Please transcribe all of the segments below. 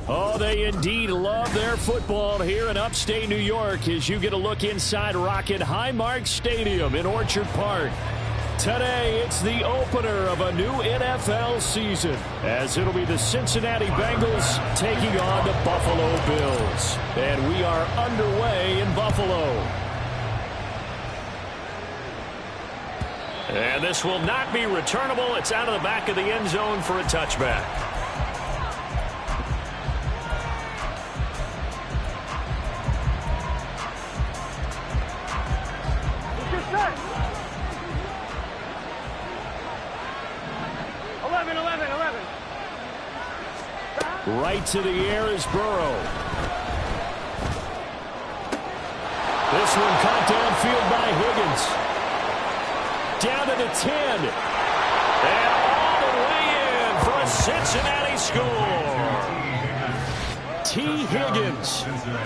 Oh, they indeed love their football here in upstate New York as you get a look inside Rocket Highmark Stadium in Orchard Park. Today, it's the opener of a new NFL season as it'll be the Cincinnati Bengals taking on the Buffalo Bills. And we are underway in Buffalo. And this will not be returnable. It's out of the back of the end zone for a touchback. Right to the air is Burrow. This one caught downfield by Higgins. Down to the 10. And all the way in for a Cincinnati score. T. Higgins,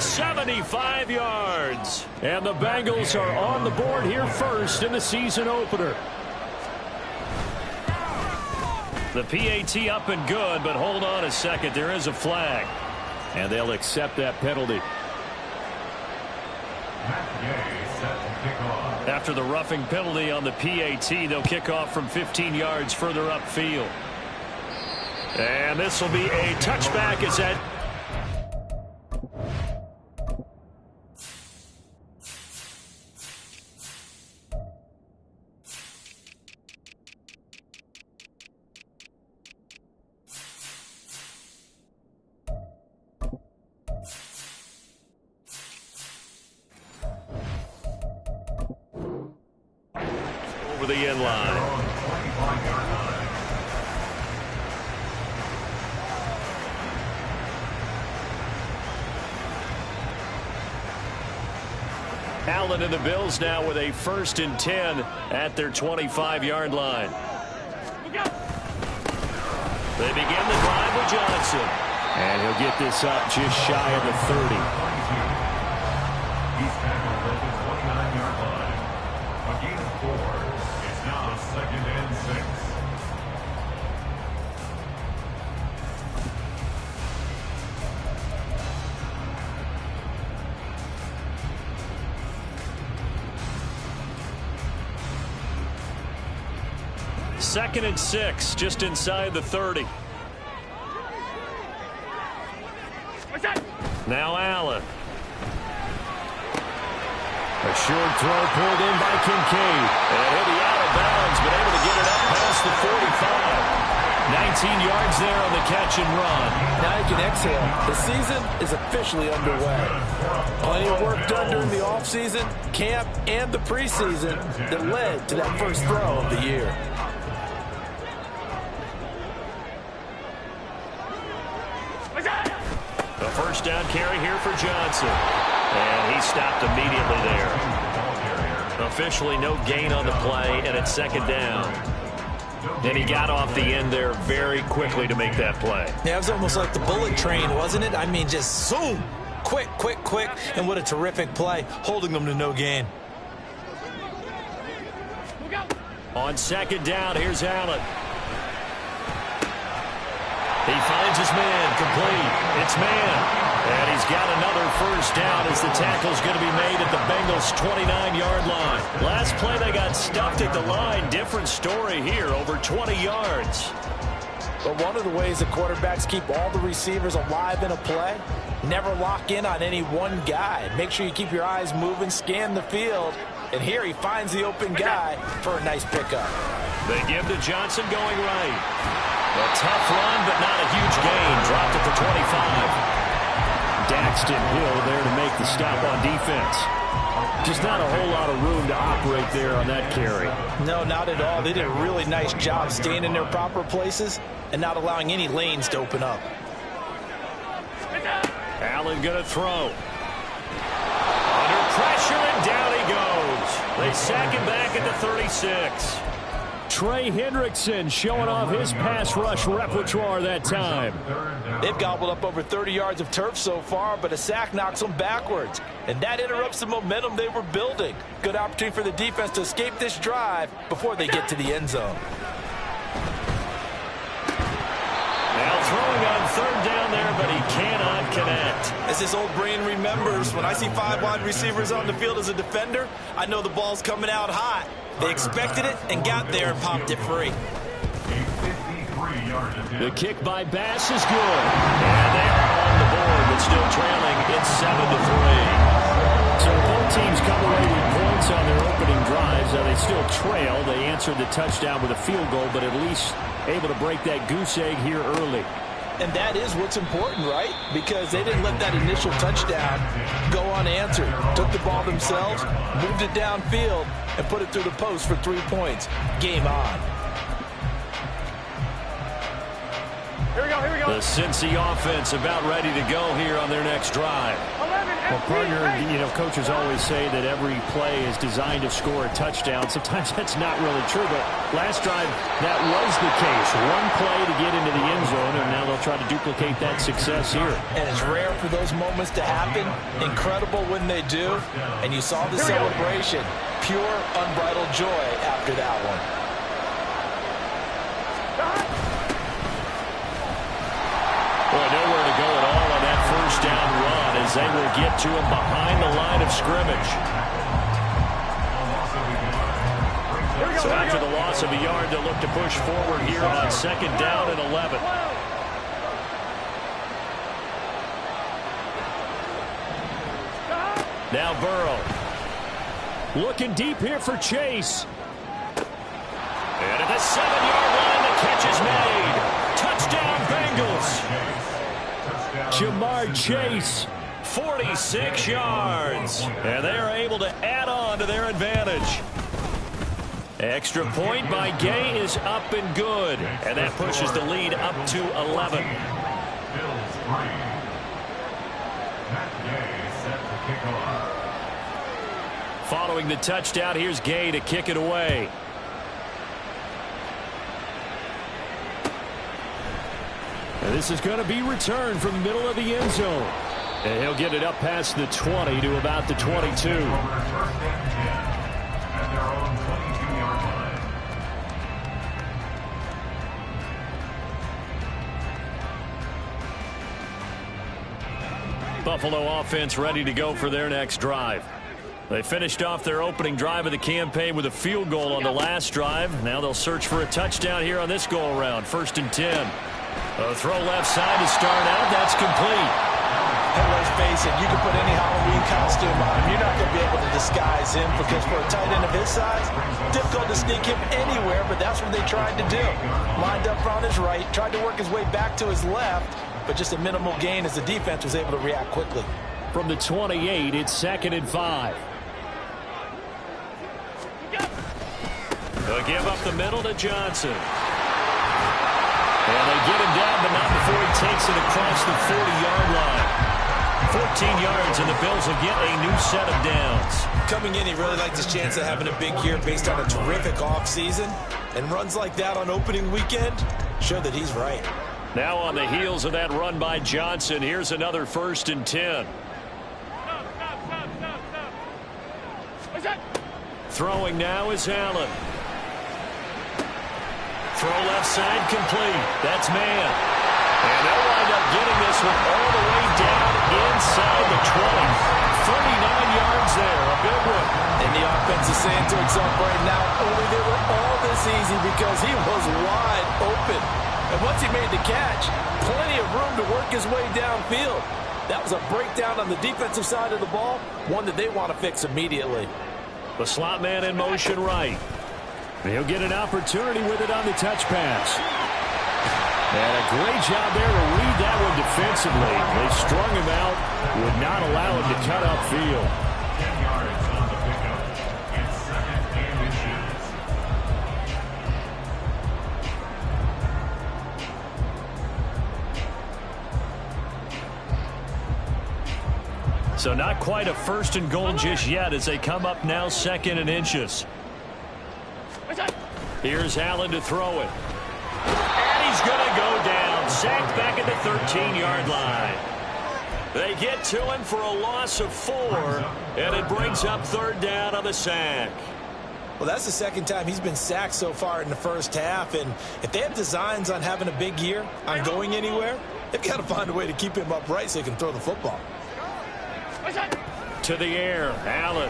75 yards. And the Bengals are on the board here first in the season opener. The PAT up and good, but hold on a second. There is a flag. And they'll accept that penalty. After the roughing penalty on the PAT, they'll kick off from 15 yards further upfield. And this will be a touchback as that. The end line. Allen and the Bills now with a 1st and 10 at their 25-yard line. They begin the drive with Johnson. And he'll get this up just shy of the 30. He's tackled at the 29-yard line. A gain of 4. It's now 2nd and 6. Second and 6, just inside the 30. Now Allen. A short throw pulled in by Kincaid. And he'll be out of bounds, but able to get it up past the 45. 19 yards there on the catch and run. Now you can exhale. The season is officially underway. Plenty of work done during the offseason, camp, and the preseason that led to that first throw of the year. A first down carry here for Johnson. And he stopped immediately there. Officially no gain on the play, and it's 2nd down. And he got off the end there very quickly to make that play. Yeah, it was almost like the bullet train, wasn't it? I mean, just zoom. Quick, quick, quick. And what a terrific play, holding them to no gain. On 2nd down, here's Allen. He finds his man, complete. It's man. And he's got another first down as the tackle's going to be made at the Bengals' 29-yard line. Last play, they got stuffed at the line. Different story here, over 20 yards. But one of the ways that quarterbacks keep all the receivers alive in a play, never lock in on any one guy. Make sure you keep your eyes moving, scan the field. And here he finds the open guy for a nice pickup. They give to Johnson going right. A tough run, but not a huge gain. Dropped it for 25. Daxton Hill there to make the stop on defense. Just not a whole lot of room to operate there on that carry. No, not at all. They did a really nice job staying in their proper places and not allowing any lanes to open up. Allen going to throw. Under pressure, and down he goes. They sack him back at the 36. Trey Hendrickson showing off his pass rush repertoire that time. They've gobbled up over 30 yards of turf so far, but a sack knocks them backwards. And that interrupts the momentum they were building. Good opportunity for the defense to escape this drive before they get to the end zone. Now throwing on third down there, but he cannot connect. As his old brain remembers, when I see 5 wide receivers on the field as a defender, I know the ball's coming out hot. They expected it and got there and popped it free. The kick by Bass is good. And they are on the board, but still trailing. It's 7-3. So both teams come away with points on their opening drives. They still trail. They answered the touchdown with a field goal, but at least able to break that goose egg here early. And that is what's important, right? Because they didn't let that initial touchdown go unanswered. Took the ball themselves, moved it downfield, and put it through the post for 3 points. Game on. Here we go. The Cincy offense about ready to go here on their next drive. Well, partner, coaches always say that every play is designed to score a touchdown. Sometimes that's not really true, but last drive, that was the case. One play to get into the end zone, and now they'll try to duplicate that success here. And it's rare for those moments to happen. Incredible when they do. And you saw the celebration. Pure, unbridled joy after that one. Boy, nowhere to go at all on that first down run as they will get to him behind the line of scrimmage. So after the loss of a yard, they'll look to push forward here on second down and 11. Now Burrow. Looking deep here for Chase. And at the 7-yard line, the catch is made. Touchdown, Bengals. Jamar Chase, 46 yards. And they are able to add on to their advantage. Extra point by Gay is up and good. And that pushes the lead up to 11. Following the touchdown, here's Gay to kick it away. And this is going to be returned from the middle of the end zone. And he'll get it up past the 20 to about the 22. Buffalo offense ready to go for their next drive. They finished off their opening drive of the campaign with a field goal on the last drive. Now they'll search for a touchdown here on this go-around. 1st and 10. A throw left side to start out. That's complete. And let's face it, you can put any Halloween costume on him. You're not going to be able to disguise him because for a tight end of his size, difficult to sneak him anywhere, but that's what they tried to do. Lined up on his right, tried to work his way back to his left, but just a minimal gain as the defense was able to react quickly. From the 28, it's 2nd and 5. They'll give up the middle to Johnson. And they get him down, but not before he takes it across the 40-yard line. 14 yards, and the Bills will get a new set of downs. Coming in, he really liked his chance of having a big year based on a terrific offseason. And runs like that on opening weekend show that he's right. Now on the heels of that run by Johnson, here's another 1st and 10. Throwing now is Allen. Throw left side complete. That's man. And they'll wind up getting this one all the way down inside the 20. 39 yards there. A big one. And the offense is saying to itself right now, only they were all this easy because he was wide open. And once he made the catch, plenty of room to work his way downfield. That was a breakdown on the defensive side of the ball, one that they want to fix immediately. The slot man in motion right. He'll get an opportunity with it on the touch pass. And a great job there to read that one defensively. They strung him out, would not allow him to cut upfield. 10 yards on the pickup. It's 2nd and inches. So not quite a 1st and goal just yet as they come up now 2nd and inches. Here's Allen to throw it. And he's going to go down. Sacked back at the 13-yard line. They get to him for a loss of 4, and it brings up 3rd down on the sack. Well, that's the second time he's been sacked so far in the first half, and if they have designs on having a big year, on going anywhere, they've got to find a way to keep him upright so he can throw the football. To the air, Allen.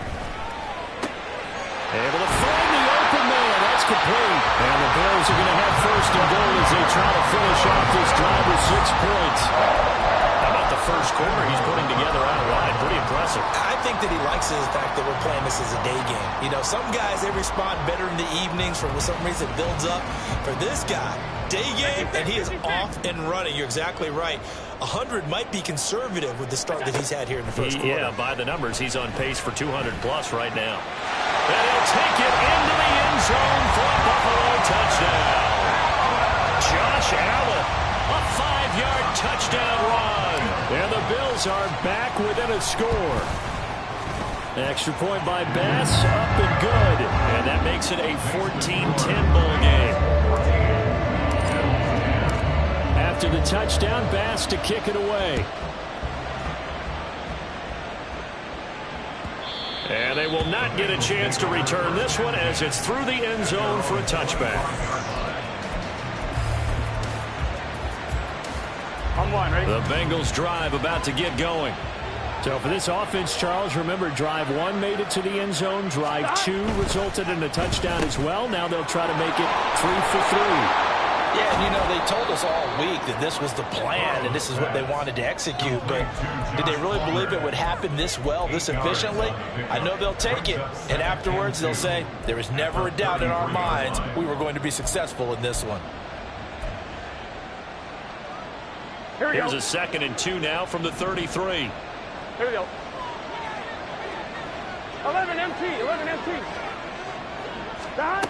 Able to find the open man. That's complete. And the Bills are going to have 1st and goal as they try to finish off this drive with 6 points. How about the first quarter he's putting together out wide? Pretty impressive. I think that he likes the fact that we're playing this as a day game. You know, some guys, they respond better in the evenings. For some reason, it builds up. For this guy, day game, and he is off and running. You're exactly right. 100 might be conservative with the start that he's had here in the first quarter. Yeah, by the numbers, he's on pace for 200-plus right now. And he'll take it into the end zone for a Buffalo touchdown. Josh Allen, a 5-yard touchdown run. And the Bills are back within a score. Extra point by Bass, up and good. And that makes it a 14-10 ball game. After the touchdown, Bass to kick it away. And they will not get a chance to return this one as it's through the end zone for a touchback. The Bengals drive about to get going. So for this offense, Charles, remember drive 1 made it to the end zone. Drive 2 resulted in a touchdown as well. Now they'll try to make it 3 for 3. Yeah, and you know, they told us all week that this was the plan and this is what they wanted to execute, but did they really believe it would happen this well, this efficiently? I know they'll take it, and afterwards they'll say, there was never a doubt in our minds we were going to be successful in this one. Here's a 2nd and 2 now from the 33. Here we go. 11 MT, 11 MT. Down.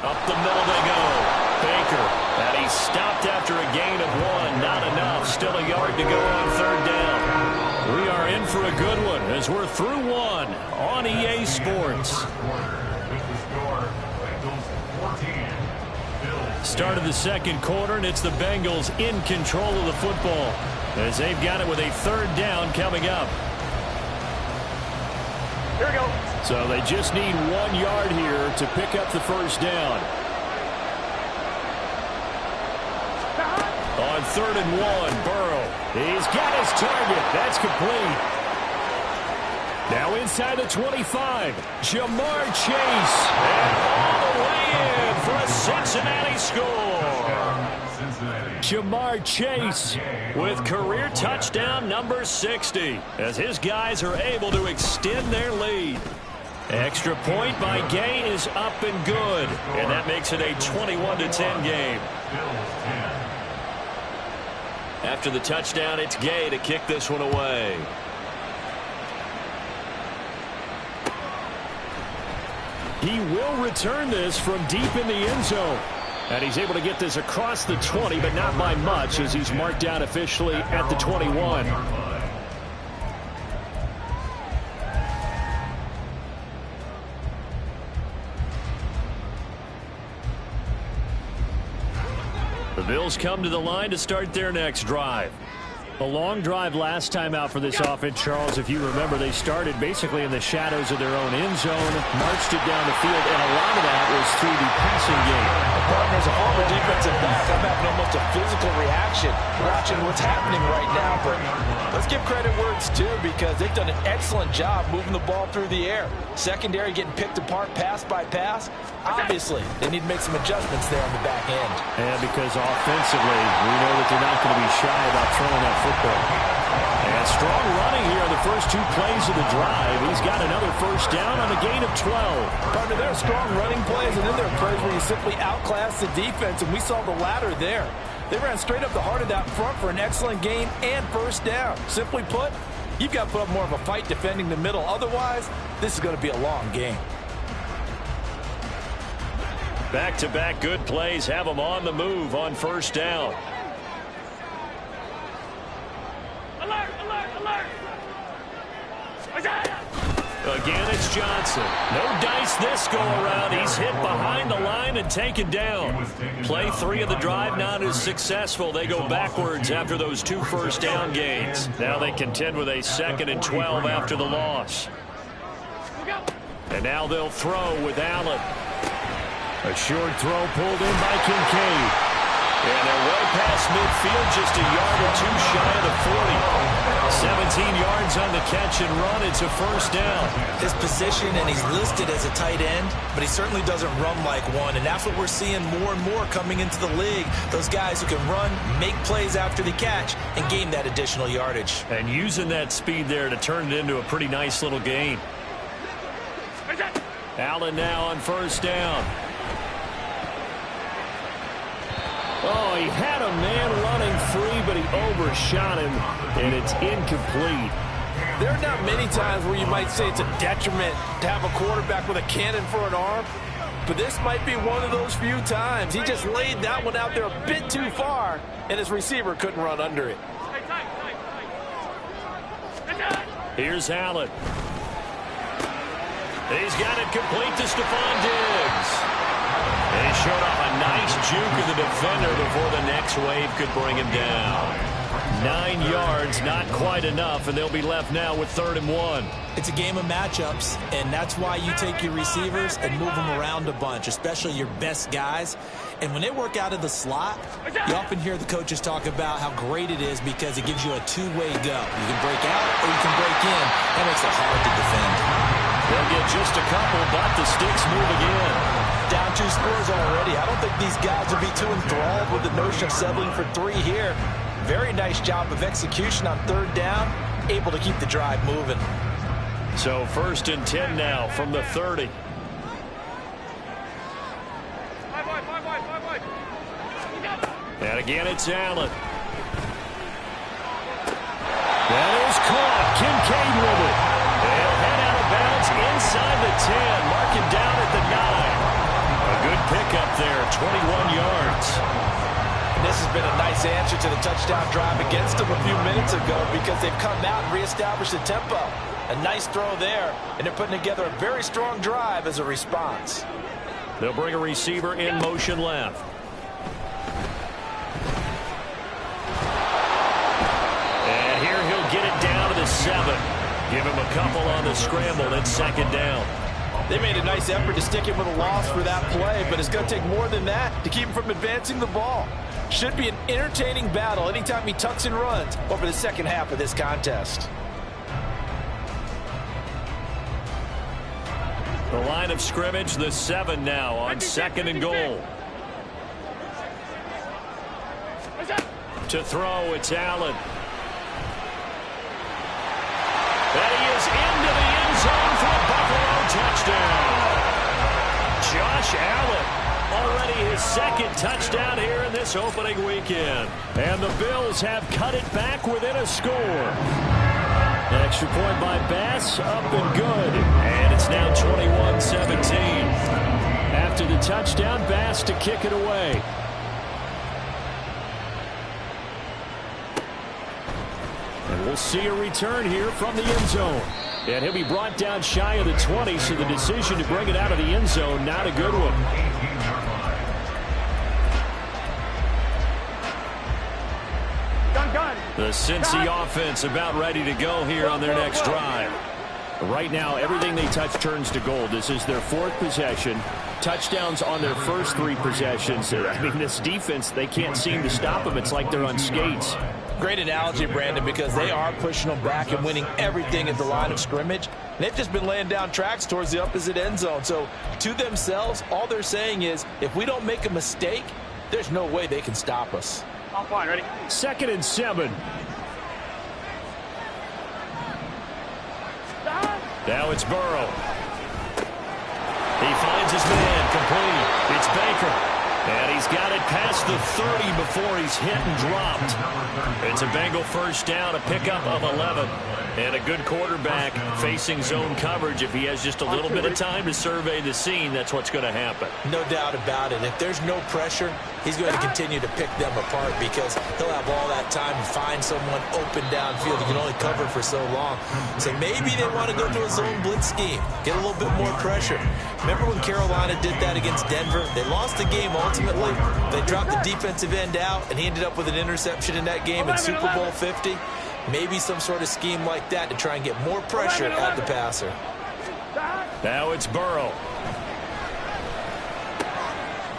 Up the middle they go. Baker, and he's stopped after a gain of 1. Not enough. Still a yard to go on 3rd down. We are in for a good one as we're through 1 on EA Sports. Start of the 2nd quarter, and it's the Bengals in control of the football as they've got it with a 3rd down coming up. Here we go. So they just need 1 yard here to pick up the 1st down. On 3rd and 1, Burrow. He's got his target. That's complete. Now inside the 25, Jamar Chase. And all the way in for a Cincinnati score. Jamar Chase with career touchdown number 60 as his guys are able to extend their lead. Extra point by Gay is up and good. And that makes it a 21-10 game. After the touchdown, it's Gay to kick this one away. He will return this from deep in the end zone. And he's able to get this across the 20, but not by much as he's marked down officially at the 21. The Bills come to the line to start their next drive. A long drive last time out for this offense, Charles. If you remember, they started basically in the shadows of their own end zone, marched it down the field, and a lot of that was through the passing game. Partners, a former defensive back, I'm having almost a physical reaction watching what's happening right now. But let's give credit where it's due because they've done an excellent job moving the ball through the air. Secondary getting picked apart pass by pass. Obviously, they need to make some adjustments there on the back end. And because offensively, we know that they're not going to be shy about throwing that football. And strong running here on the first 2 plays of the drive. He's got another 1st down on a gain of 12. Partner, there are strong running plays, and then there are plays where you simply outclass the defense, and we saw the latter there. They ran straight up the heart of that front for an excellent gain and 1st down. Simply put, you've got to put up more of a fight defending the middle. Otherwise, this is going to be a long game. Back-to-back good plays have them on the move on 1st down. Alert, alert, alert. Again, it's Johnson. No dice this go-around. He's hit behind the line and taken down. Play 3 of the drive not as successful. They go backwards after those 2 first-down gains. Now they contend with a 2nd and 12 after the loss. And now they'll throw with Allen. A short throw pulled in by Kincaid. And they're way past midfield, just a yard or 2 shy of the 40. 17 yards on the catch and run. It's a first down. His position, and he's listed as a tight end, but he certainly doesn't run like one. And that's what we're seeing more and more coming into the league. Those guys who can run, make plays after the catch, and gain that additional yardage. And using that speed there to turn it into a pretty nice little gain. Allen now on first down. Oh, he had a man running free, but he overshot him, and it's incomplete. There are not many times where you might say it's a detriment to have a quarterback with a cannon for an arm, but this might be one of those few times. He just laid that one out there a bit too far, and his receiver couldn't run under it. Here's Allen. He's got it complete to Stephon Diggs. And he showed off a nice juke of the defender before the next wave could bring him down. 9 yards, not quite enough, and they'll be left now with 3rd and 1. It's a game of matchups, and that's why you take your receivers and move them around a bunch, especially your best guys. And when they work out of the slot, you often hear the coaches talk about how great it is because it gives you a two-way go. You can break out or you can break in. That makes it hard to defend. They'll get just a couple, but the sticks move again. Down 2 scores already. I don't think these guys would be too enthralled with the notion of settling for 3 here. Very nice job of execution on 3rd down, able to keep the drive moving. So 1st and 10 now from the 30. And again, it's Allen. That is caught. Kincaid with it. They'll head out of bounds inside the 10. Mark him down at the 9. A good pickup there, 21 yards. And this has been a nice answer to the touchdown drive against them a few minutes ago because they've come out and reestablished the tempo. A nice throw there, and they're putting together a very strong drive as a response. They'll bring a receiver in motion left. And here he'll get it down to the 7. Give him a couple on the scramble and 2nd down. They made a nice effort to stick him with a loss for that play, but it's going to take more than that to keep him from advancing the ball. Should be an entertaining battle anytime he tucks and runs over the second half of this contest. The line of scrimmage, the 7 now on 2nd and goal. To throw, it's Allen. And he is into the end zone for a Buffalo touchdown. Josh Allen, already his 2nd touchdown here in this opening weekend. And the Bills have cut it back within a score. An extra point by Bass, up and good. And it's now 21-17. After the touchdown, Bass to kick it away. And we'll see a return here from the end zone. And he'll be brought down shy of the 20, so the decision to bring it out of the end zone, not a good one. The Cincy offense about ready to go here on their next drive. Right now, everything they touch turns to gold. This is their 4th possession. Touchdowns on their first 3 possessions. I mean, this defense, they can't seem to stop them. It's like they're on skates. Great analogy, Brandon, because they are pushing them back and winning everything at the line of scrimmage. They've just been laying down tracks towards the opposite end zone. So to themselves, all they're saying is, if we don't make a mistake, there's no way they can stop us. I'm fine, ready? 2nd and 7. Now it's Burrow. He finds his man complete. It's Baker. And he's got it past the 30 before he's hit and dropped. It's a Bengal first down, a pickup of 11. And a good quarterback facing zone coverage. If he has just a little bit of time to survey the scene, that's what's going to happen. No doubt about it. If there's no pressure, he's going to continue to pick them apart because he'll have all that time to find someone open downfield. He can only cover for so long. So maybe they want to go to a zone blitz scheme, get a little bit more pressure. Remember when Carolina did that against Denver? They lost the game ultimately. They dropped the defensive end out, and he ended up with an interception in that game in Super Bowl 50. Maybe some sort of scheme like that to try and get more pressure at the passer. Now it's Burrow.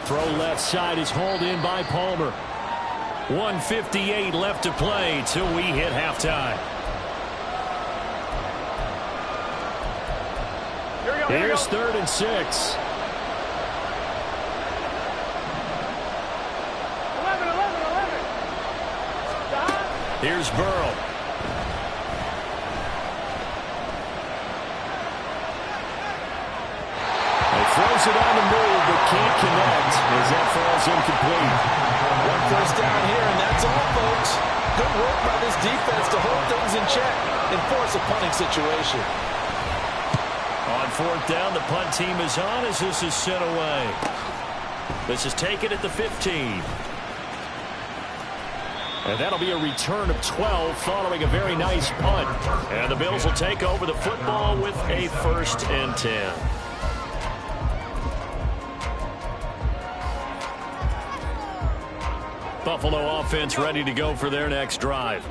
Throw left side is hauled in by Palmer. 1:58 left to play till we hit halftime. Here's 3rd and 6. 11, 11. Here's Burrow. Throws it on the move, but can't connect as that falls incomplete. 1 first down here, and that's all, folks. Good work by this defense to hold things in check and force a punting situation. On 4th down, the punt team is on as this is sent away. This is taken at the 15. And that'll be a return of 12 following a very nice punt. And the Bills will take over the football with a 1st and 10. Buffalo offense ready to go for their next drive.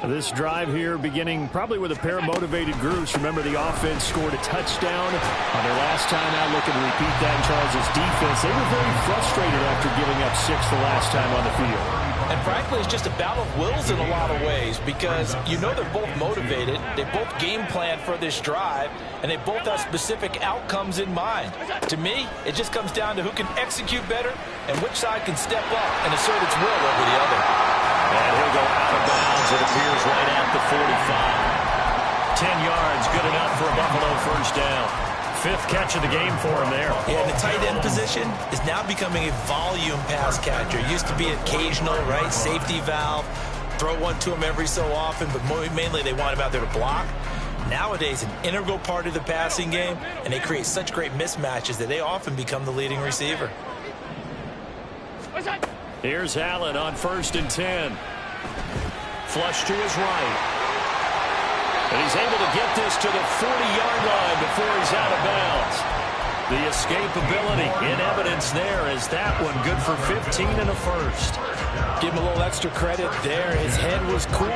This drive here beginning probably with a pair of motivated groups. Remember, the offense scored a touchdown on their last time out. Looking to repeat that in Charles' defense. They were very frustrated after giving up 6 the last time on the field. And frankly, it's just a battle of wills in a lot of ways because you know they're both motivated. They both game plan for this drive, and they both have specific outcomes in mind. To me, it just comes down to who can execute better and which side can step up and assert its will over the other. And he'll go out of bounds. It appears right at the 45. 10 yards, good enough for a Buffalo first down. 5th catch of the game for him there. Yeah, the tight end position is now becoming a volume pass catcher. It used to be occasional, right? Safety valve. Throw one to him every so often, but mainly they want him out there to block. Nowadays, an integral part of the passing game, and they create such great mismatches that they often become the leading receiver. Here's Allen on 1st and 10. Flush to his right. And he's able to get this to the 40-yard line before he's out of bounds. The escapability in evidence there as that one good for 15 and a 1st. Give him a little extra credit there. His head was cool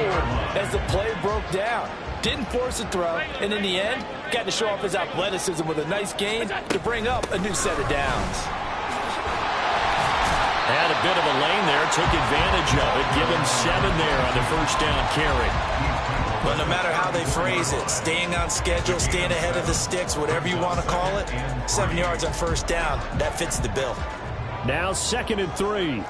as the play broke down. Didn't force a throw, and in the end, got to show off his athleticism with a nice gain to bring up a new set of downs. Had a bit of a lane there, took advantage of it. Give him 7 there on the first down carry. But no matter how they phrase it, staying on schedule, staying ahead of the sticks, whatever you want to call it, 7 yards on first down, that fits the bill. Now 2nd and 3.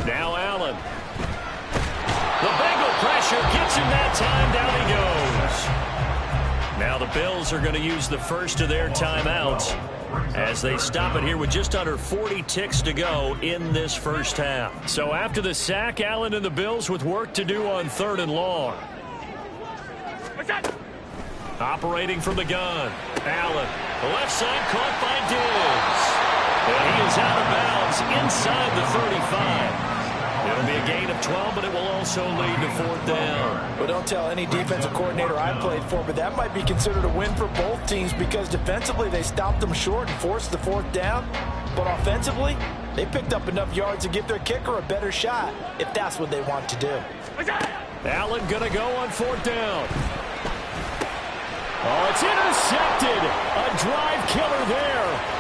Now Allen. The Bengal pressure gets him that time. Down he goes. Now the Bills are going to use the first of their timeouts as they stop it here with just under 40 ticks to go in this first half. So after the sack, Allen and the Bills with work to do on 3rd and long. Operating from the gun. Allen. The left side caught by Diggs. And he is out of bounds inside the 35. It'll be a gain of 12, but it will also lead to 4th down. But don't tell any defensive coordinator I played for, but that might be considered a win for both teams because defensively they stopped them short and forced the 4th down. But offensively, they picked up enough yards to give their kicker a better shot if that's what they want to do. Allen going to go on 4th down. Oh, it's intercepted. A drive killer there.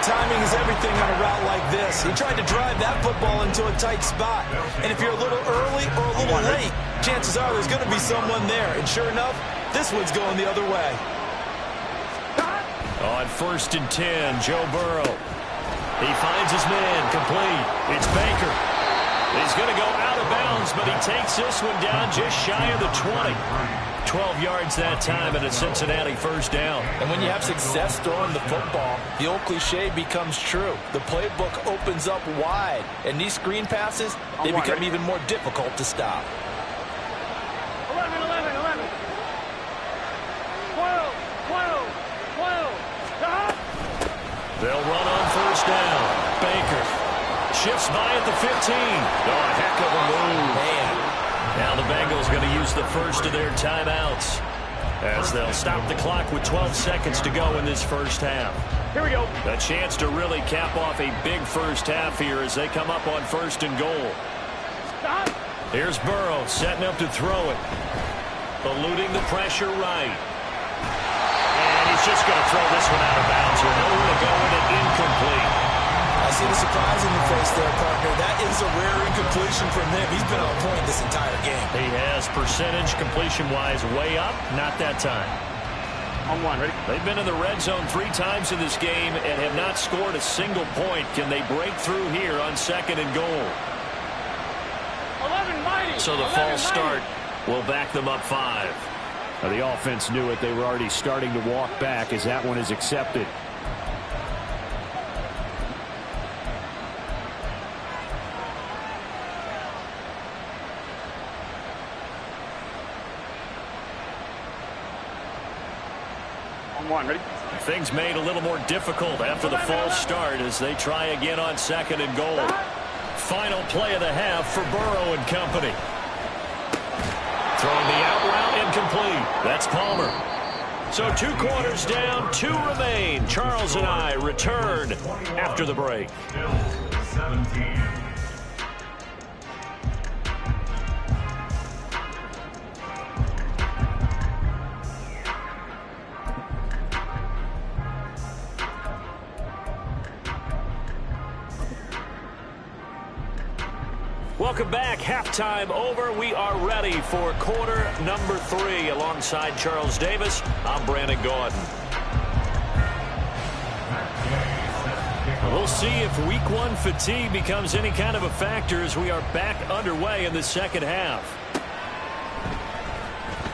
Timing is everything on a route like this. He tried to drive that football into a tight spot. And if you're a little early or a little late, chances are there's going to be someone there. And sure enough, this one's going the other way. On 1st and 10, Joe Burrow. He finds his man complete. It's Baker. He's going to go out of bounds yards, but he takes this one down just shy of the 20. 12 yards that time and a Cincinnati first down. And when you have success throwing the football, the old cliche becomes true. The playbook opens up wide, and these screen passes, they become even more difficult to stop. 11, 11, 11. 12, 12, 12. Stop. They'll run on first down. Baker shifts by at the 15. Oh, a heck of a move. Man. Now the Bengals going to use the first of their timeouts as they'll stop the clock with 12 seconds to go in this first half. Here we go. A chance to really cap off a big first half here as they come up on first and goal. Stop. Here's Burrow setting up to throw it. Eluding the pressure right. And he's just going to throw this one out of bounds here. Nowhere to go with it, incomplete. I see the surprise in your face there, partner. That is a rare incompletion from him. He's been on point this entire game. He has percentage completion-wise way up. Not that time. On one, ready? They've been in the red zone 3 times in this game and have not scored a single point. Can they break through here on second and goal? 11, mighty. So the 11, false mighty. start will back them up 5. Now the offense knew it. They were already starting to walk back as that one is accepted. One, ready? Things made a little more difficult after the false start as they try again on second and goal. Final play of the half for Burrow and company. Throwing the out route incomplete. That's Palmer. So 2 quarters down, 2 remain. Charles and I return after the break. Bills 17. Welcome back. Halftime over. We are ready for quarter number 3. Alongside Charles Davis, I'm Brandon Gaudin. We'll see if week 1 fatigue becomes any kind of a factor as we are back underway in the second half.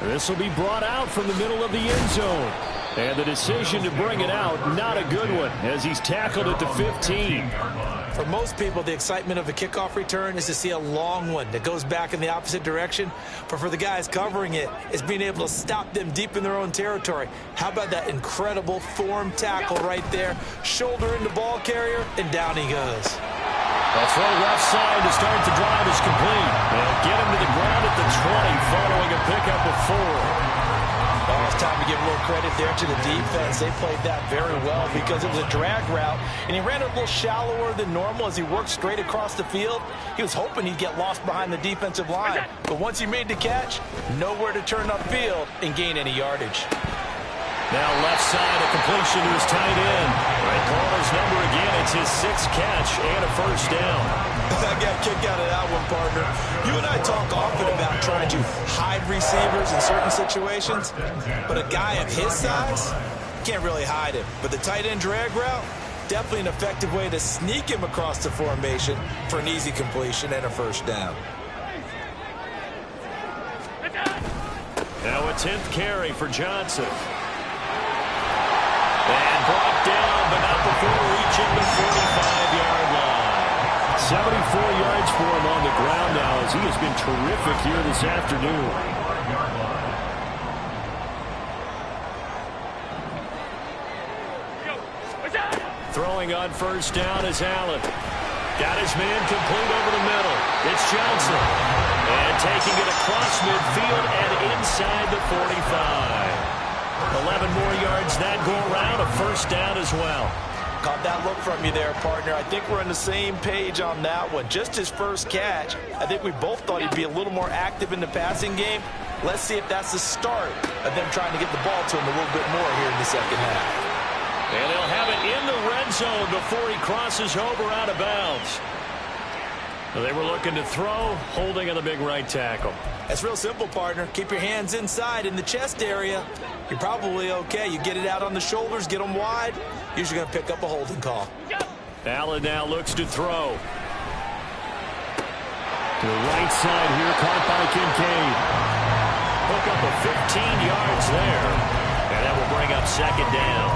This will be brought out from the middle of the end zone. And the decision to bring it out, not a good one, as he's tackled at the 15. For most people, the excitement of a kickoff return is to see a long one that goes back in the opposite direction. But for the guys covering it, it's being able to stop them deep in their own territory. How about that incredible form tackle right there? Shoulder into ball carrier, and down he goes. A throw left side to start the drive is complete. They'll get him to the ground at the 20 following a pickup of 4. Oh, it's time to give a little credit there to the defense. They played that very well because it was a drag route, and he ran it a little shallower than normal as he worked straight across the field. He was hoping he'd get lost behind the defensive line, but once he made the catch, nowhere to turn upfield and gain any yardage. Now left side, a completion to his tight end. Right, Palmer's number again. It's his 6th catch and a first down. I got a kick out of that one, partner. You and I talk often about trying to hide receivers in certain situations, but a guy of his size can't really hide him. But the tight end drag route, definitely an effective way to sneak him across the formation for an easy completion and a first down. Now a 10th carry for Johnson. And brought down, but not before reaching the 45-yard line. 74 yards for him on the ground now as he has been terrific here this afternoon. Throwing on first down is Allen. Got his man complete over the middle. It's Johnson. And taking it across midfield and inside the 45. 11 more yards that go around, a first down as well. Caught that look from you there, partner. I think we're on the same page on that one. Just his first catch. I think we both thought he'd be a little more active in the passing game. Let's see if that's the start of them trying to get the ball to him a little bit more here in the second half. And they'll have it in the red zone before he crosses over out of bounds. They were looking to throw, holding on the big right tackle. That's real simple, partner. Keep your hands inside in the chest area. You're probably okay. You get it out on the shoulders, get them wide. Usually going to pick up a holding call. Allen now looks to throw. To the right side here, caught by Kincaid. Hook up of 15 yards there. And that will bring up second down.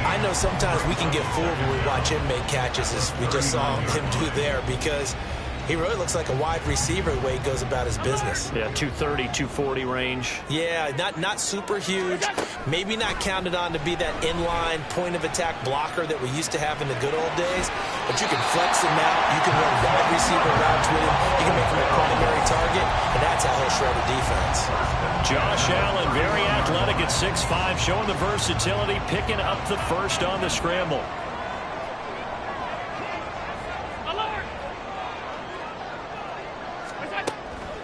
I know sometimes we can get fooled when we watch him make catches, as we just saw him do there, because he really looks like a wide receiver the way he goes about his business. Yeah, 230, 240 range. Yeah, not super huge. Maybe not counted on to be that inline point-of-attack blocker that we used to have in the good old days. But you can flex him out. You can run wide receiver routes with him. You can make him a primary target, and that's how he'll shred a defense. Josh Allen, very athletic at 6'5", showing the versatility, picking up the first on the scramble.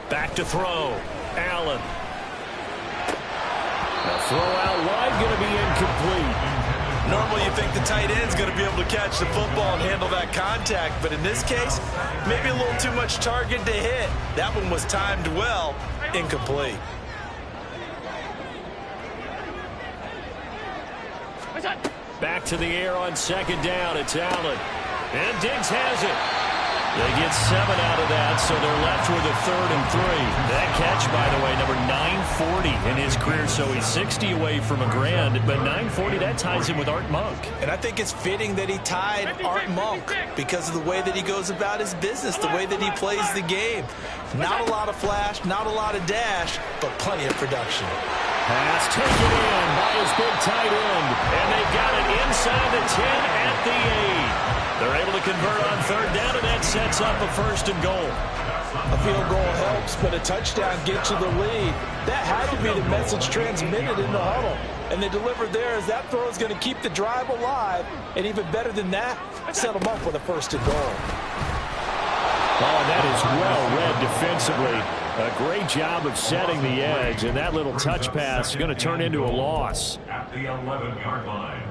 Back to throw. Allen. A throw out wide, going to be incomplete. Normally you think the tight end's going to be able to catch the football and handle that contact, but in this case, maybe a little too much target to hit. That one was timed well. Incomplete. Back to the air on second down. It's Allen. And Diggs has it. They get 7 out of that, so they're left with a 3rd and 3. That catch, by the way, number 940 in his career, so he's 60 away from a grand, but 940, that ties him with Art Monk. And I think it's fitting that he tied Art Monk because of the way that he goes about his business, the way that he plays the game. Not a lot of flash, not a lot of dash, but plenty of production. Pass taken in by his big tight end, and they've got it inside the 10 at the 8. They're able to convert on 3rd down, and that sets up a 1st and goal. A field goal helps, but a touchdown gets you the lead. That had to be the message transmitted in the huddle. And they delivered there as that throw is going to keep the drive alive. And even better than that, set them up with a 1st and goal. Oh, and that is well read defensively. A great job of setting the edge, and that little touch pass is going to turn into a loss. At the 11-yard line.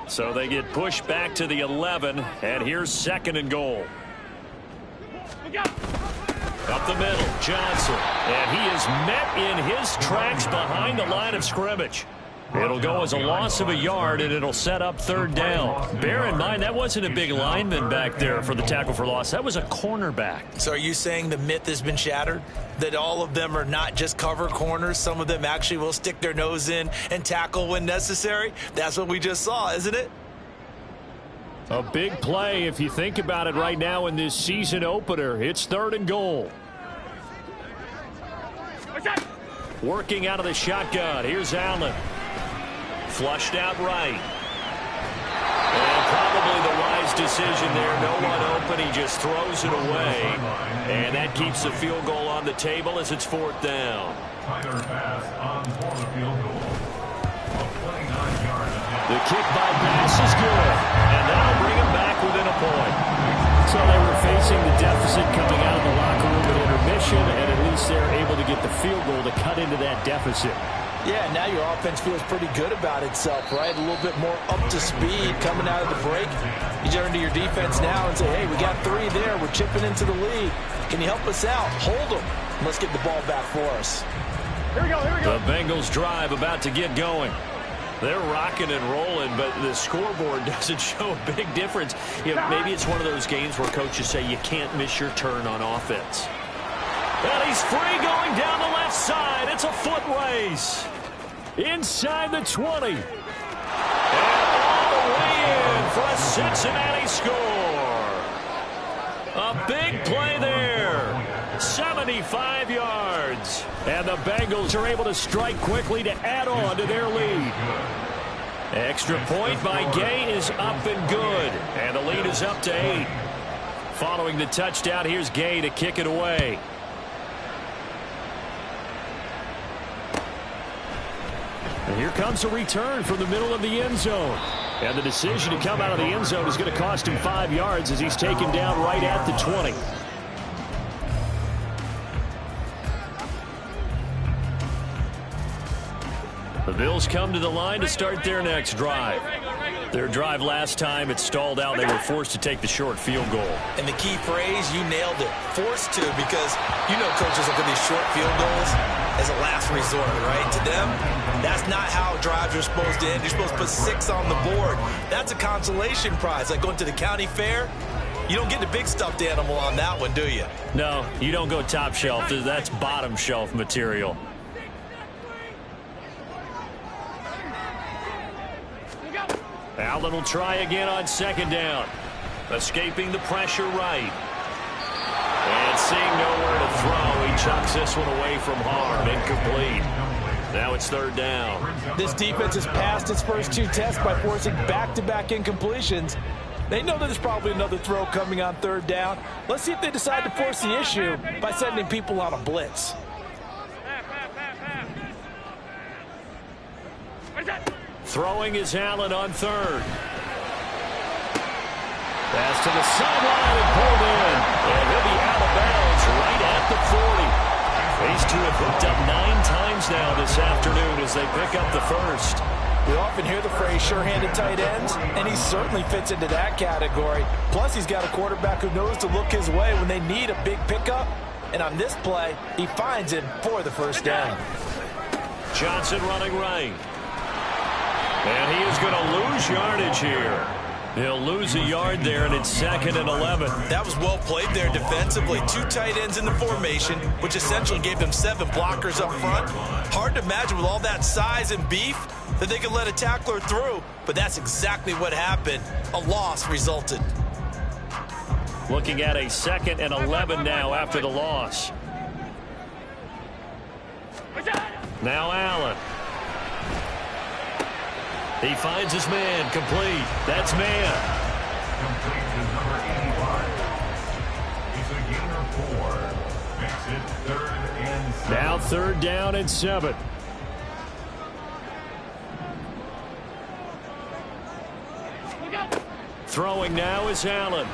So they get pushed back to the 11, and here's 2nd and goal. Up the middle, Johnson, and he is met in his tracks behind the line of scrimmage. It'll go as a loss of a yard, and it'll set up 3rd down. Bear in mind, that wasn't a big lineman back there for the tackle for loss. That was a cornerback. So are you saying the myth has been shattered? That all of them are not just cover corners? Some of them actually will stick their nose in and tackle when necessary? That's what we just saw, isn't it? A big play if you think about it right now in this season opener. It's 3rd and goal. Working out of the shotgun. Here's Allen. Flushed out right. And probably the wise decision there. No one open. He just throws it away. And that keeps the field goal on the table as it's 4th down. Tyler pass on for the field goal. A 29-yard attempt. The kick by pass is good. And that'll bring him back within a point. So they were facing the deficit coming out of the locker room at intermission, and at least they're able to get the field goal to cut into that deficit. Yeah, now your offense feels pretty good about itself, right? A little bit more up to speed coming out of the break. You turn to your defense now and say, hey, we got 3 there. We're chipping into the lead. Can you help us out? Hold them. Let's get the ball back for us. Here we go, here we go. The Bengals drive about to get going. They're rocking and rolling, but the scoreboard doesn't show a big difference. You know, maybe it's one of those games where coaches say you can't miss your turn on offense. And he's free going down the left side. It's a foot race. Inside the 20. And all the way in for a Cincinnati score. A big play there. 75 yards. And the Bengals are able to strike quickly to add on to their lead. Extra point by Gay is up and good. And the lead is up to 8. Following the touchdown, here's Gay to kick it away. And here comes a return from the middle of the end zone. And the decision to come out of the end zone is going to cost him 5 yards as he's taken down right at the 20. The Bills come to the line to start their next drive. Their drive last time, it stalled out. They were forced to take the short field goal. And the key phrase, you nailed it. Forced to, because you know coaches look at these short field goals as a last resort, right? To them, that's not how drives are supposed to end. You're supposed to put 6 on the board. That's a consolation prize, like going to the county fair. You don't get the big stuffed animal on that one, do you? No, you don't go top shelf. That's bottom shelf material. Allen will try again on second down. Escaping the pressure right. And seeing nowhere to throw, he chucks this one away from harm. Incomplete. Now it's third down. This defense has passed its first 2 tests by forcing back-to-back incompletions. They know that there's probably another throw coming on third down. Let's see if they decide to force the issue by sending people on a blitz. Throwing is Allen on third. Pass to the sideline and pulled in. And he'll be out of bounds right at the 40. These two have hooked up 9 times now this afternoon as they pick up the first. We often hear the phrase sure-handed tight ends, and he certainly fits into that category. Plus, he's got a quarterback who knows to look his way when they need a big pickup. And on this play, he finds him for the first down. Johnson running right. And he is going to lose yardage here. He'll lose a yard there, and it's 2nd and 11. That was well played there defensively. 2 tight ends in the formation, which essentially gave them 7 blockers up front. Hard to imagine with all that size and beef that they could let a tackler through, but that's exactly what happened. A loss resulted. Looking at a 2nd and 11 now after the loss. Now Allen. He finds his man, complete. That's man. Complete to number 85. He's a gain of 4. Makes it 3rd and 7. Now 3rd down and 7. Throwing now is Allen.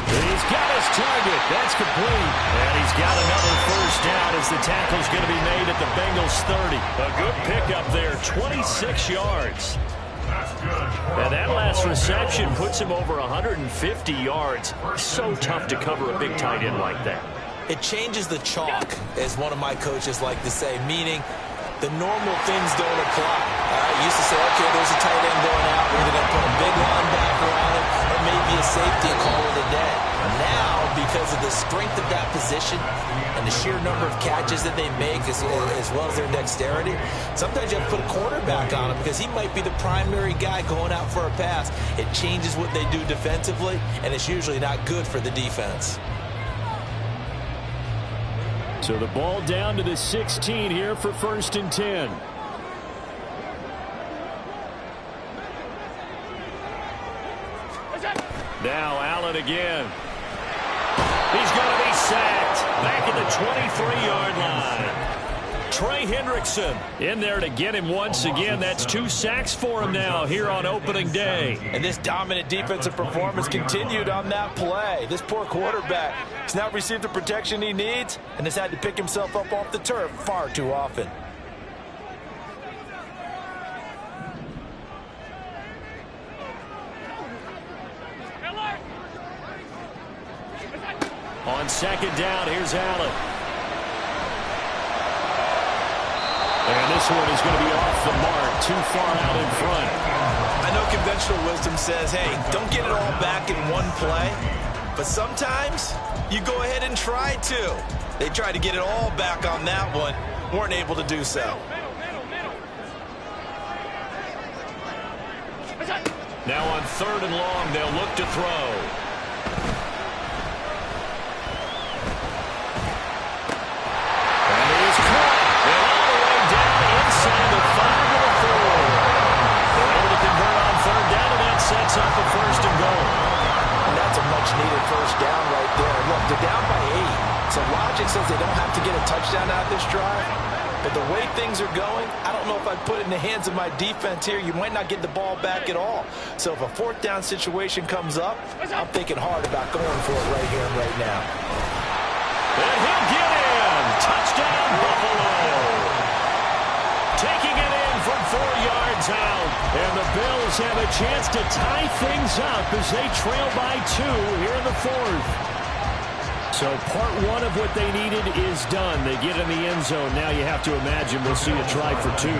He's got his target. That's complete. And he's got another first down as the tackle's going to be made at the Bengals 30. A good pickup there, 26 yards. And that last reception puts him over 150 yards. So tough to cover a big tight end like that. It changes the chalk, as one of my coaches like to say, meaning the normal things don't apply. You used to say, okay, there's a tight end going out. We're going to put a big linebacker on him or maybe a safety and call it a day. Now, because of the strength of that position and the sheer number of catches that they make as well as their dexterity, sometimes you have to put a quarterback on him because he might be the primary guy going out for a pass. It changes what they do defensively, and it's usually not good for the defense. So the ball down to the 16 here for 1st and 10. Now Allen again. He's going to be sacked back at the 23-yard line. Trey Hendrickson in there to get him once again. That's 2 sacks for him now here on opening day. And this dominant defensive performance continued on that play. This poor quarterback has now received the protection he needs and has had to pick himself up off the turf far too often. On second down, here's Allen. And this one is going to be off the mark, too far out in front. I know conventional wisdom says, hey, don't get it all back in one play. But sometimes you go ahead and try to. They tried to get it all back on that one, weren't able to do so. Now on 3rd and long, they'll look to throw. Sets up a 1st and goal. And that's a much-needed first down right there. Look, they're down by 8. So logic says they don't have to get a touchdown out of this drive. But the way things are going, I don't know if I'd put it in the hands of my defense here. You might not get the ball back at all. So if a 4th down situation comes up, I'm thinking hard about going for it right here and right now. And he'll get in. Touchdown, Buffalo. Taking it in from 4 yards out. And the Bills have a chance to tie things up as they trail by 2 here in the 4th. So part one of what they needed is done. They get in the end zone. Now you have to imagine we'll see a try for two.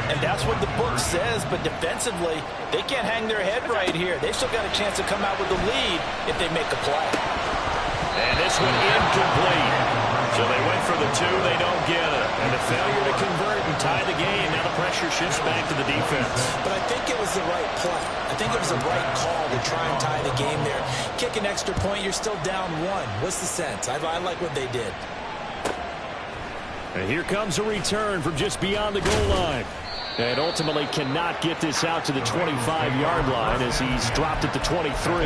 And that's what the book says, but defensively, they can't hang their head right here. They've still got a chance to come out with the lead if they make a play. And this one incomplete. So they went for the two. They don't get it. And a failure to convert and tie the game. Now the pressure shifts back to the defense. But I think it was the right play. I think it was the right call to try and tie the game there. Kick an extra point, you're still down one. What's the sense? I like what they did. And here comes a return from just beyond the goal line. And ultimately cannot get this out to the 25-yard line as he's dropped at the 23.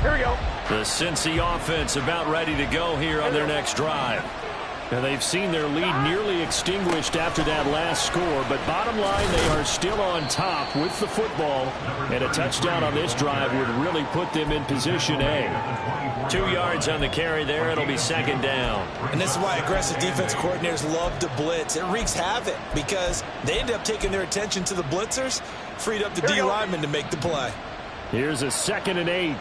Here we go. The Cincy offense about ready to go here on their next drive. And they've seen their lead nearly extinguished after that last score. But bottom line, they are still on top with the football. And a touchdown on this drive would really put them in position A. 2 yards on the carry there. It'll be second down. And this is why aggressive defense coordinators love to blitz. It wreaks havoc because they end up taking their attention to the blitzers, freed up the D lineman to make the play. Here's a 2nd and 8.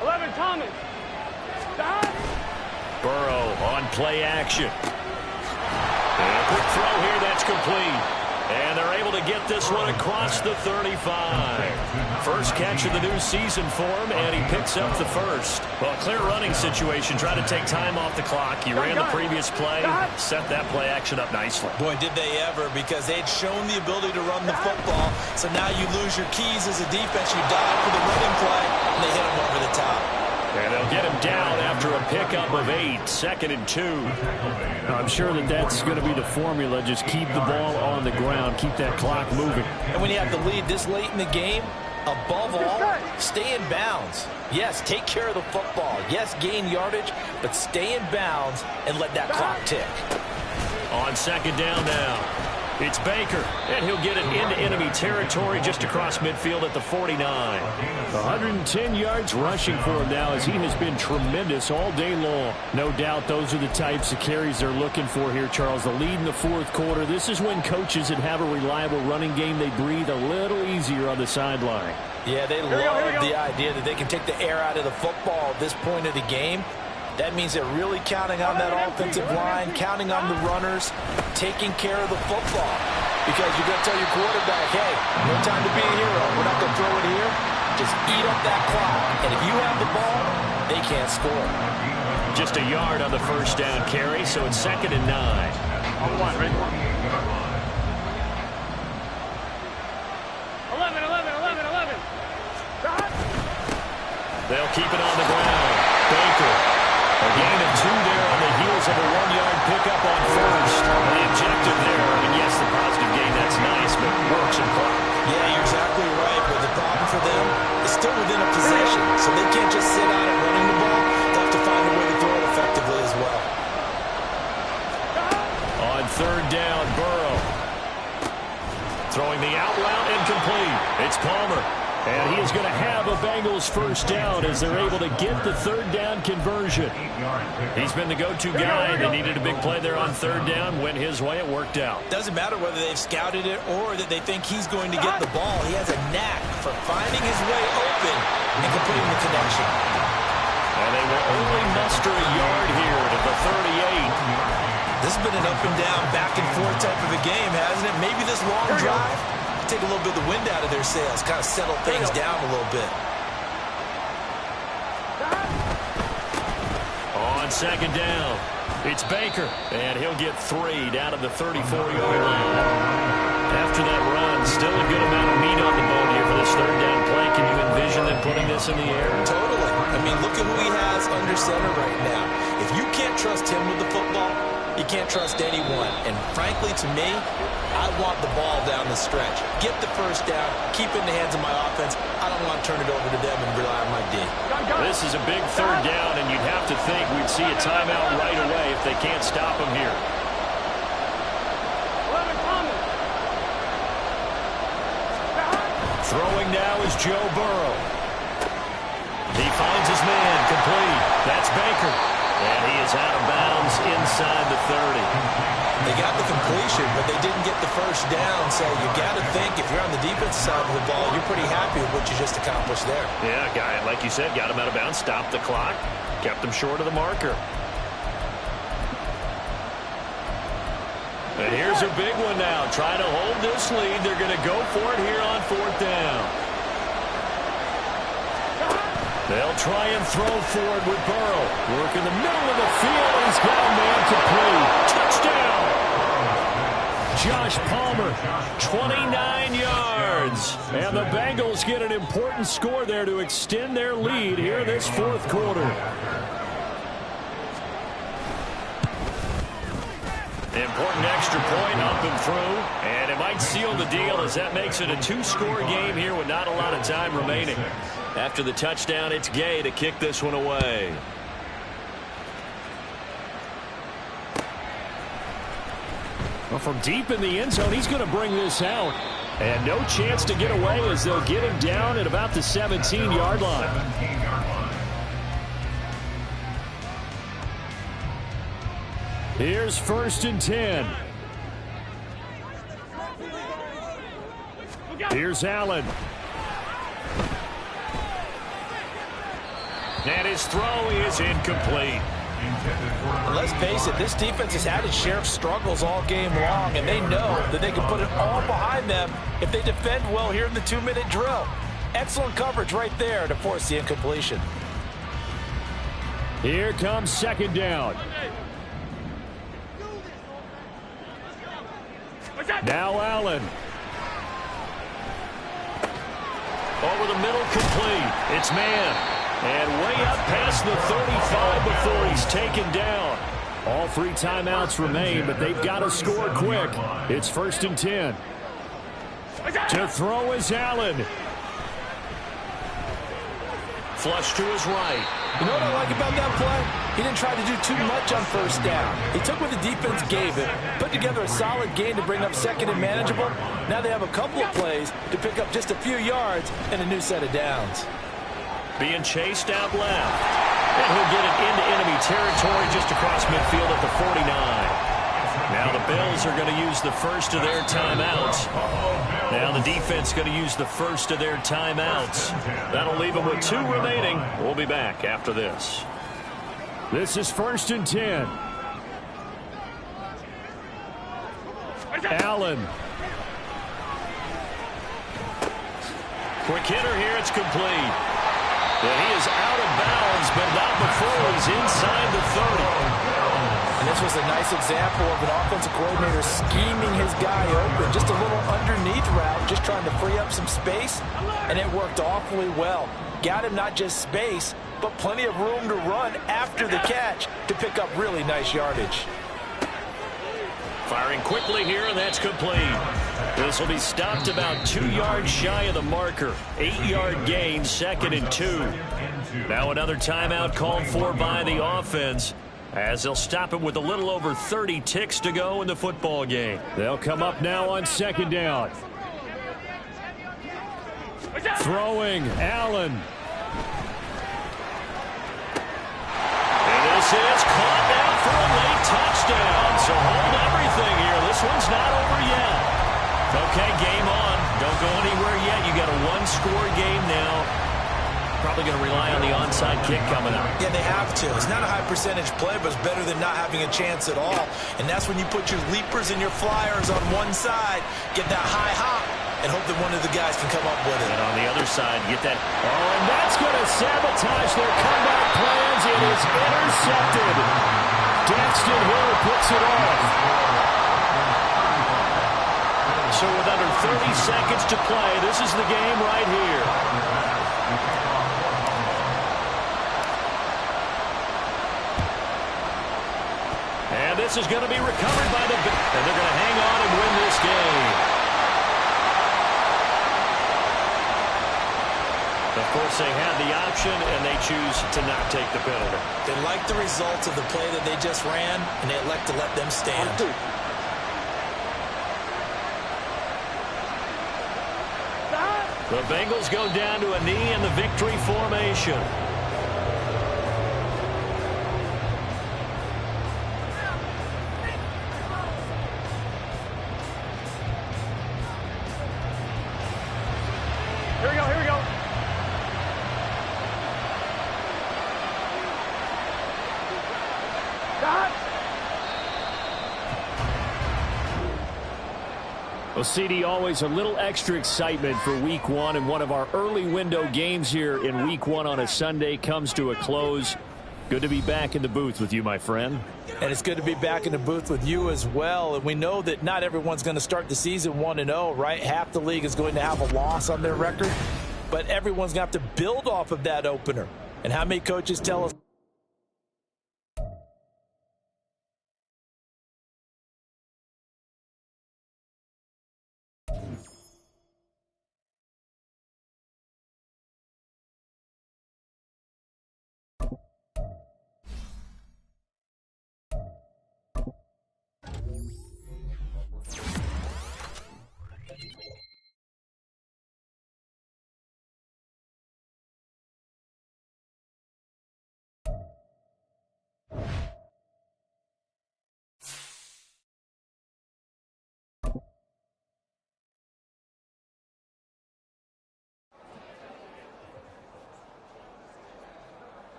11, Thomas. Stop. Burrow on play action. And a quick throw here, that's complete. And they're able to get this one across the 35. First catch of the new season for him, and he picks up the first. Well, clear running situation. Try to take time off the clock. He ran the previous play, set that play action up nicely. Boy, did they ever, because they'd shown the ability to run the football. So now you lose your keys as a defense. You dive for the running play, and they hit him over the top. And they'll get him down after a pickup of 8, 2nd and 2. I'm sure that's going to be the formula. Just keep the ball on the ground, keep that clock moving. And when you have the lead this late in the game, above all, stay in bounds. Yes, take care of the football. Yes, gain yardage, but stay in bounds and let that clock tick. On second down now, it's Baker, and he'll get it into enemy territory just across midfield at the 49. 110 yards rushing for him now as he has been tremendous all day long. No doubt those are the types of carries they're looking for here, Charles. The lead in the fourth quarter. This is when coaches that have a reliable running game, they breathe a little easier on the sideline. Yeah, they love the idea that they can take the air out of the football at this point of the game. That means they're really counting on that offensive line, counting on the runners, taking care of the football. Because you're going to tell your quarterback, hey, no time to be a hero. We're not going to throw it here. Just eat up that clock. And if you have the ball, they can't score. Just a yard on the first down carry, so it's 2nd and 9. On one, ready? 11, 11, 11, 11. Stop. They'll keep it on the ground. Baker. A gain of 2 there on the heels of a 1-yard pickup on first. The objective there, and yes, the positive gain, that's nice, but works and clock. Yeah, you're exactly right, but the problem for them is still within a possession, so they can't just sit out and running the ball. They'll have to find a way to throw it effectively as well. On third down, Burrow. Throwing the out route incomplete. It's Palmer. And he is going to have a Bengals first down as they're able to get the third down conversion. He's been the go-to guy. They needed a big play there on third down. Went his way. It worked out. Doesn't matter whether they've scouted it or that they think he's going to get the ball. He has a knack for finding his way open and completing the connection. And they will only muster a yard here to the 38. This has been an up and down, back and forth type of a game, hasn't it? Maybe this long drive take a little bit of the wind out of their sails, kind of settle things down a little bit. On second down, it's Baker, and he'll get 3 down to the 34-yard line. After that run, still a good amount of meat on the bone here for this third down play. Can you envision them putting this in the air? Totally. I mean, look at who he has under center right now. If you can't trust him with the football, you can't trust anyone. And frankly, to me, I want the ball down the stretch. Get the first down, keep it in the hands of my offense. I don't want to turn it over to them and rely on my D. This is a big third down, and you'd have to think we'd see a timeout right away if they can't stop him here. 11, Thomas. Throwing now is Joe Burrow. He finds his man, complete. That's Baker. And he is out of bounds inside the 30. They got the completion, but they didn't get the first down. So you got to think if you're on the defensive side of the ball, you're pretty happy with what you just accomplished there. Yeah, guy, like you said, got him out of bounds, stopped the clock, kept him short of the marker. And here's a big one now. Trying to hold this lead. They're going to go for it here on 4th down. They'll try and throw forward with Burrow. Work in the middle of the field. He's got a man complete. Touchdown! Josh Palmer, 29 yards. And the Bengals get an important score there to extend their lead here this 4th quarter. Important extra point up and through, and it might seal the deal as that makes it a 2-score game here with not a lot of time remaining. After the touchdown, it's Gay to kick this one away. Well, from deep in the end zone, he's going to bring this out. And no chance to get away as they'll get him down at about the 17-yard line. Here's 1st and 10. Here's Allen. And his throw is incomplete. And let's face it, this defense has had its share of struggles all game long, and they know that they can put it all behind them if they defend well here in the 2-minute drill. Excellent coverage right there to force the incompletion. Here comes 2nd down. Now Allen. Over the middle, complete. It's man. And way up past the 35 before he's taken down. All 3 timeouts remain, but they've got to score quick. It's 1st and 10. To throw is Allen. Flush to his right. You know what I like about that play? He didn't try to do too much on 1st down. He took what the defense gave him, put together a solid game to bring up 2nd and manageable. Now they have a couple of plays to pick up just a few yards and a new set of downs. Being chased out left. And he'll get it into enemy territory just across midfield at the 49. Now the Bills are going to use the first of their timeouts. Now the defense going to use the first of their timeouts. That'll leave them with 2 remaining. We'll be back after this. This is 1st and 10. Allen. Quick hitter here. It's complete. And he is out of bounds, but not before he's inside the 30. And this was a nice example of an offensive coordinator scheming his guy open. Just a little underneath route, just trying to free up some space, and it worked awfully well. Got him not just space, but plenty of room to run after the catch to pick up really nice yardage. Firing quickly here, and that's complete. This will be stopped about 2 yards shy of the marker. 8-yard gain, 2nd and 2. Now another timeout called for by the offense, as they'll stop it with a little over 30 ticks to go in the football game. They'll come up now on 2nd down. Throwing, Allen. And this is caught now for a late touchdown. So hold everything here. This one's not over yet. Okay, game on. Don't go anywhere yet. You got a 1-score game now. Probably going to rely on the onside kick coming up. Yeah, they have to. It's not a high percentage play, but it's better than not having a chance at all. And that's when you put your leapers and your flyers on one side, get that high hop, and hope that one of the guys can come up with it. And on the other side, get that. Oh, and that's going to sabotage their comeback plans. It is intercepted. Daxton Hill puts it off. So with under 30 seconds to play, this is the game right here. And this is going to be recovered by the Bills. And they're going to hang on and win this game. Of course, they had the option, and they choose to not take the penalty. They like the results of the play that they just ran, and they elect to let them stand. The Bengals go down to a knee in the victory formation. Well, CD, always a little extra excitement for Week 1, and one of our early window games here in Week 1 on a Sunday comes to a close. Good to be back in the booth with you, my friend. And it's good to be back in the booth with you as well. And we know that not everyone's going to start the season 1-0, right? Half the league is going to have a loss on their record, but everyone's going to have to build off of that opener. And how many coaches tell us